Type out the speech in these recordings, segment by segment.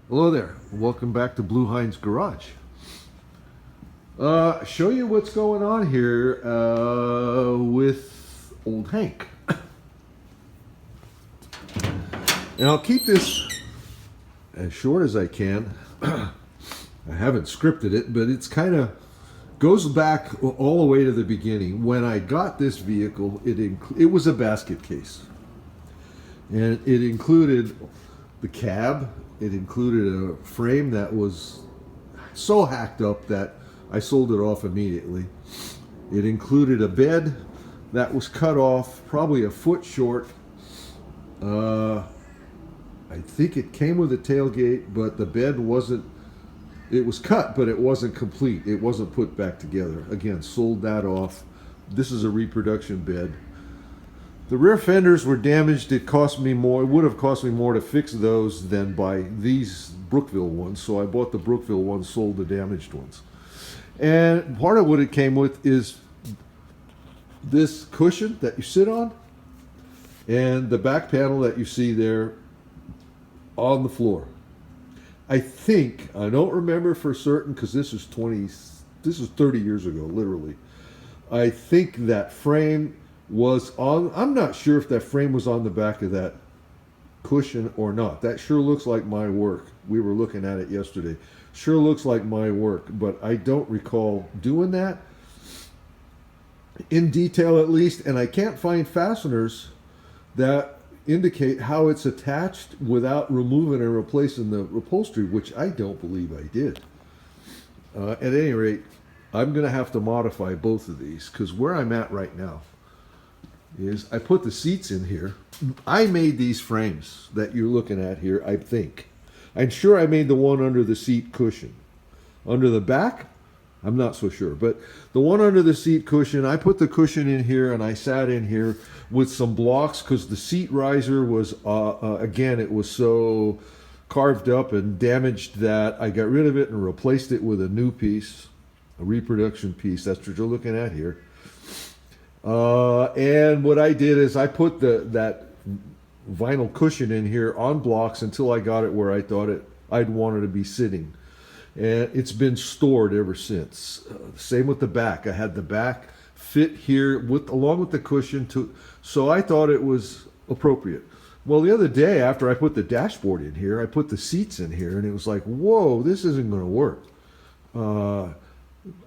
Hello there. Welcome back to Blue Heinz Garage. Show you what's going on here with old Hank. And I'll keep this as short as I can. I haven't scripted it, but it's kind of goes back all the way to the beginning. When I got this vehicle, it was a basket case. And it included the cab. It included a frame that was so hacked up that I sold it off immediately. It included a bed that was cut off, probably a foot short. I think it came with a tailgate, but the bed wasn't, it was cut, but it wasn't complete. It wasn't put back together. Again, sold that off. This is a reproduction bed. The rear fenders were damaged. It cost me more. It would have cost me more to fix those than buy these Brookville ones. So I bought the Brookville ones, sold the damaged ones. And part of what it came with is this cushion that you sit on and the back panel that you see there on the floor. I think, I don't remember for certain because this is 30 years ago, literally. I think that frame was on, I'm not sure if that frame was on the back of that cushion or not. That sure looks like my work. We were looking at it yesterday. Sure looks like my work, but I don't recall doing that in detail at least, and I can't find fasteners that indicate how it's attached without removing and replacing the upholstery, which I don't believe I did. At any rate, I'm going to have to modify both of these because where I'm at right now is I put the seats in here. I made these frames that you're looking at here, I think. I'm sure I made the one under the seat cushion. Under the back, I'm not so sure. But the one under the seat cushion, I put the cushion in here and I sat in here with some blocks because the seat riser was, again, it was so carved up and damaged that I got rid of it and replaced it with a new piece, a reproduction piece. That's what you're looking at here. And what I did is I put that vinyl cushion in here on blocks until I got it where I thought I'd want it to be sitting. And it's been stored ever since. Same with the back. I had the back fit here along with the cushion so I thought it was appropriate. Well, the other day after I put the dashboard in here, I put the seats in here and it was like, whoa, this isn't going to work.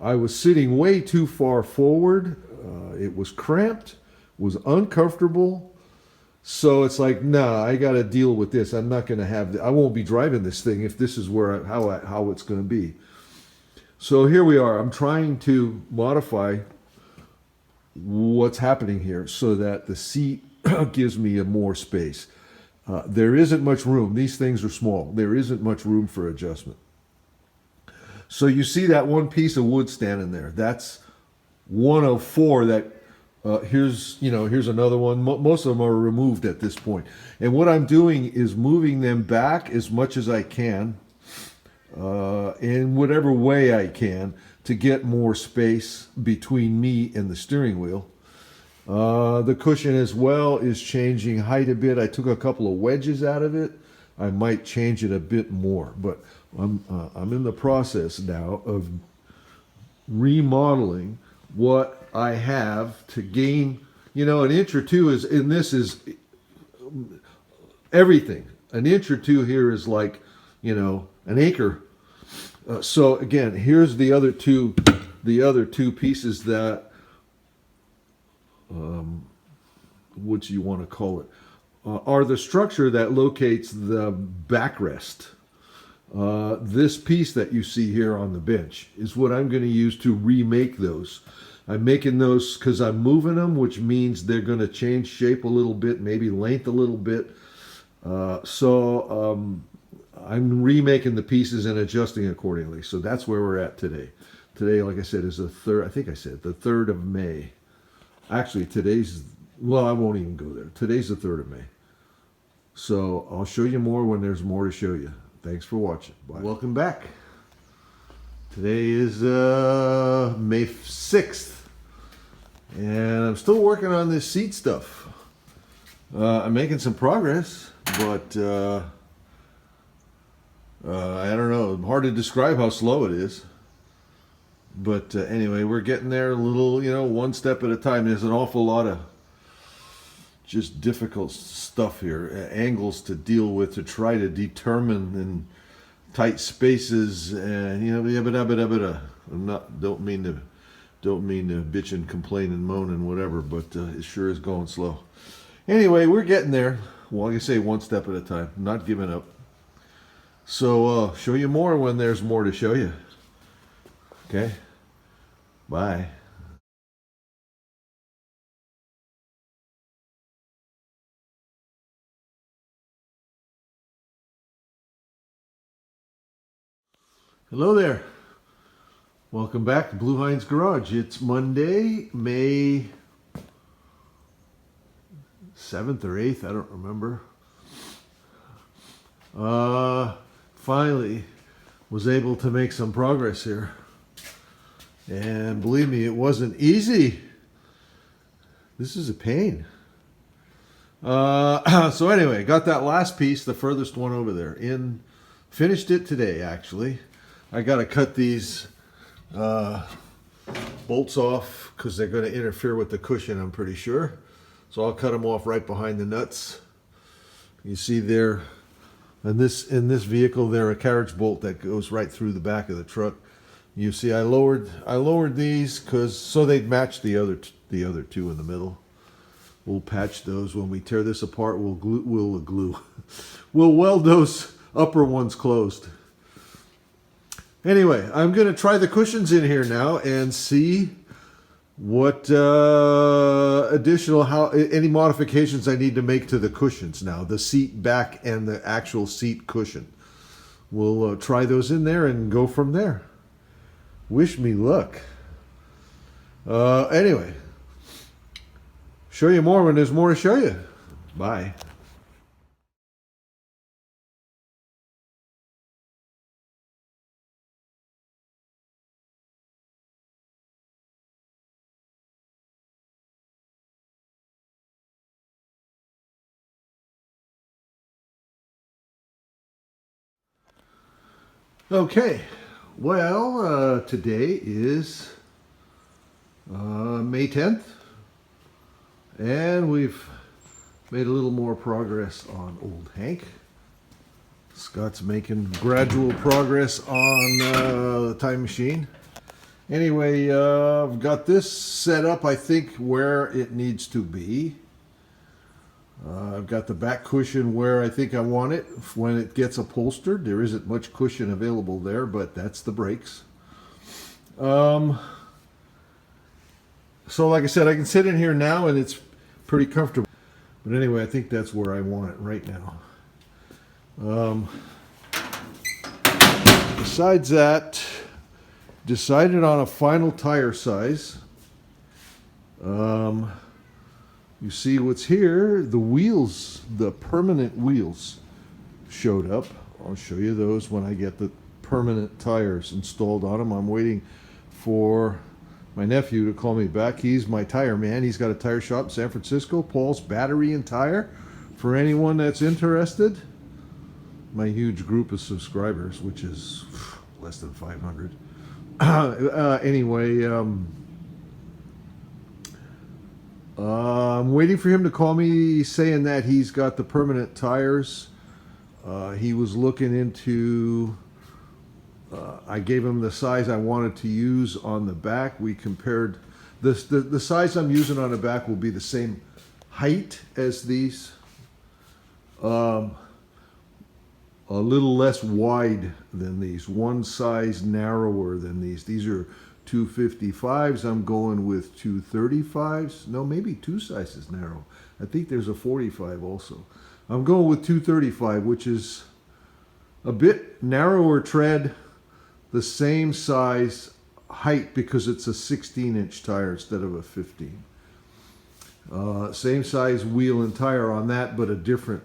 I was sitting way too far forward. It was cramped, was uncomfortable. So it's like, nah, I got to deal with this. I'm not going to have, I won't be driving this thing if this is how it's going to be. So here we are. I'm trying to modify what's happening here so that the seat gives me more space. There isn't much room. These things are small. There isn't much room for adjustment. So you see that one piece of wood standing there. That's one of four that here's another one. Most of them are removed at this point. And what I'm doing is moving them back as much as I can in whatever way I can to get more space between me and the steering wheel. The cushion as well is changing height a bit. I took a couple of wedges out of it. I might change it a bit more, but I'm in the process now of remodeling what I have to gain, an inch or two this is everything. An inch or two here is like, an acre. So again, here's the other two pieces that, what do you want to call it, are the structure that locates the backrest. This piece that you see here on the bench is what I'm going to use to remake those. I'm making those because I'm moving them, which means they're going to change shape a little bit, maybe length a little bit. So I'm remaking the pieces and adjusting accordingly. So that's where we're at today. Today, like I said, is the 3rd of May. Actually, I won't even go there. Today's the 3rd of May. So I'll show you more when there's more to show you. Thanks for watching. Bye. Welcome back. Today is May 6th. And I'm still working on this seat stuff. I'm making some progress, but I don't know. Hard to describe how slow it is. But anyway, we're getting there a little, one step at a time. There's an awful lot of just difficult stuff here, angles to deal with to try to determine in tight spaces, and I'm not don't mean to bitch and complain and moan and whatever, but it sure is going slow. Anyway, we're getting there. Well, like I say, one step at a time, not giving up. So show you more when there's more to show you. Okay, bye. Hello there. Welcome back to Blue Heinz Garage. It's Monday, May 7th or 8th, I don't remember. Finally was able to make some progress here. And believe me, it wasn't easy. This is a pain. So anyway, got that last piece, the furthest one over there, in. Finished it today, actually. I got to cut these bolts off because they're going to interfere with the cushion, I'm pretty sure. So I'll cut them off right behind the nuts. You see there, in this vehicle, they're a carriage bolt that goes right through the back of the truck. You see, I lowered these so they'd match the other two in the middle. We'll patch those when we tear this apart. We'll weld those upper ones closed. Anyway, I'm going to try the cushions in here now and see what any modifications I need to make to the cushions now, the seat back and the actual seat cushion. We'll try those in there and go from there. Wish me luck. Anyway, show you more when there's more to show you. Bye. Okay, well, today is May 10th, and we've made a little more progress on old Hank. Scott's making gradual progress on the time machine. Anyway, I've got this set up, I think, where it needs to be. I've got the back cushion where I think I want it when it gets upholstered. There isn't much cushion available there, but that's the brakes. So like I said, I can sit in here now and it's pretty comfortable. But anyway, I think that's where I want it right now. Besides that, decided on a final tire size. You see what's here, the wheels, the permanent wheels showed up. I'll show you those when I get the permanent tires installed on them. I'm waiting for my nephew to call me back. He's my tire man. He's got a tire shop in San Francisco, Paul's Battery and Tire, for anyone that's interested. My huge group of subscribers, which is less than 500. Anyway, I'm waiting for him to call me saying that he's got the permanent tires. He was looking into, I gave him the size I wanted to use on the back. We compared, the size I'm using on the back will be the same height as these. A little less wide than these, one size narrower than these. These are 255s. I'm going with 235s. No, maybe two sizes narrow. I think there's a 45 also. I'm going with 235, which is a bit narrower tread, the same size height because it's a 16-inch tire instead of a 15. Same size wheel and tire on that, but a different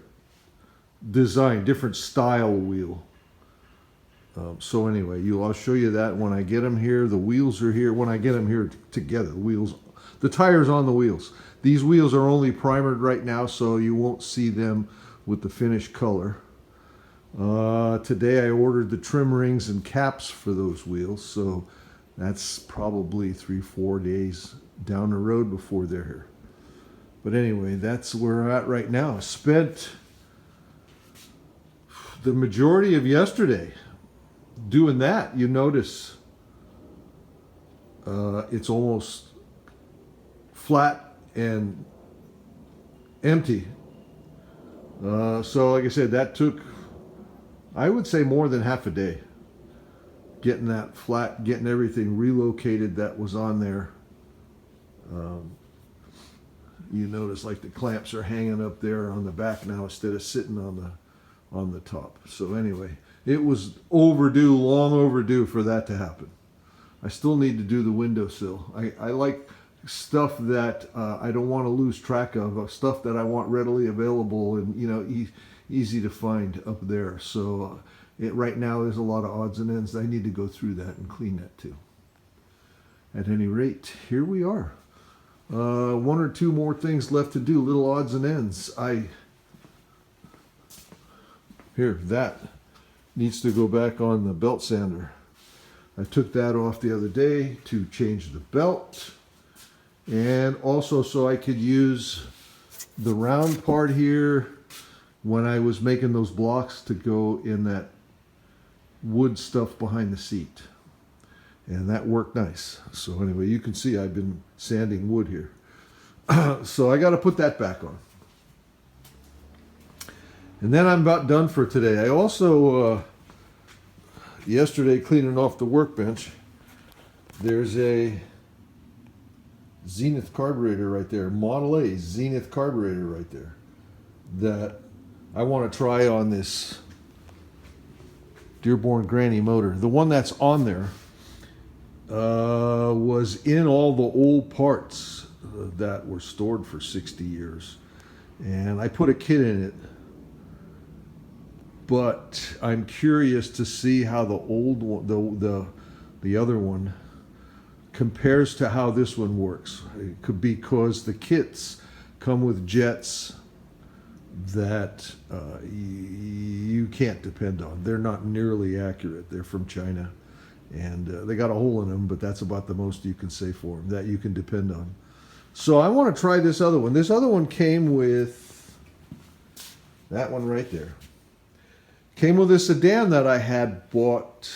design, different style wheel. So anyway, I'll show you that when I get them here. The wheels are here when I get them here together. The tires on the wheels. These wheels are only primered right now, so you won't see them with the finished color. Today I ordered the trim rings and caps for those wheels, so that's probably 3-4 days down the road before they're here. But anyway, that's where we're at right now. Spent the majority of yesterday doing that. You notice it's almost flat and empty. So like I said, that took, I would say, more than half a day. Getting that flat, getting everything relocated that was on there. You notice like the clamps are hanging up there on the back now instead of sitting on the top. So anyway, it was overdue, long overdue for that to happen. I still need to do the windowsill. I like stuff that I don't want to lose track of, stuff that I want readily available and, you know, easy to find up there. So right now there's a lot of odds and ends. I need to go through that and clean that too. At any rate, here we are. One or two more things left to do, little odds and ends. That needs to go back on the belt sander. I took that off the other day to change the belt, and also so I could use the round part here when I was making those blocks to go in that wood stuff behind the seat. And that worked nice. So anyway, you can see I've been sanding wood here. So I got to put that back on. And then I'm about done for today. I also, yesterday, cleaning off the workbench, there's a Zenith carburetor right there, Model A Zenith carburetor right there, that I want to try on this Dearborn Granny motor. The one that's on there was in all the old parts that were stored for 60 years. And I put a kit in it. But I'm curious to see how the old one, the other one, compares to how this one works. It could be because the kits come with jets that you can't depend on. They're not nearly accurate. They're from China, and they got a hole in them, but that's about the most you can say for them that you can depend on. So I want to try this other one. This other one came with that one right there. Came with a sedan that I had bought,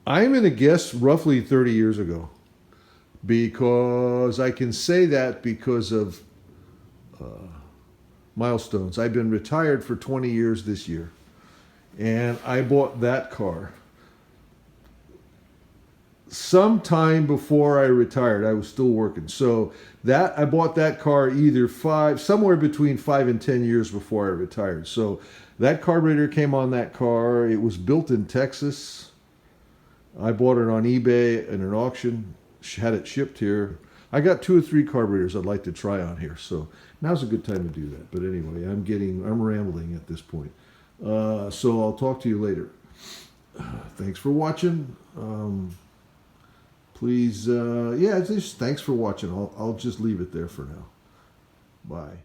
I'm going to guess roughly 30 years ago, because I can say that because of milestones. I've been retired for 20 years this year, and I bought that car sometime before I retired. I was still working. So I bought that car either somewhere between 5 and 10 years before I retired. So that carburetor came on that car. It was built in Texas. I bought it on eBay in an auction, had it shipped here. I got 2 or 3 carburetors I'd like to try on here. So now's a good time to do that. But anyway, I'm rambling at this point. So I'll talk to you later. Thanks for watching. Please, just thanks for watching. I'll just leave it there for now. Bye.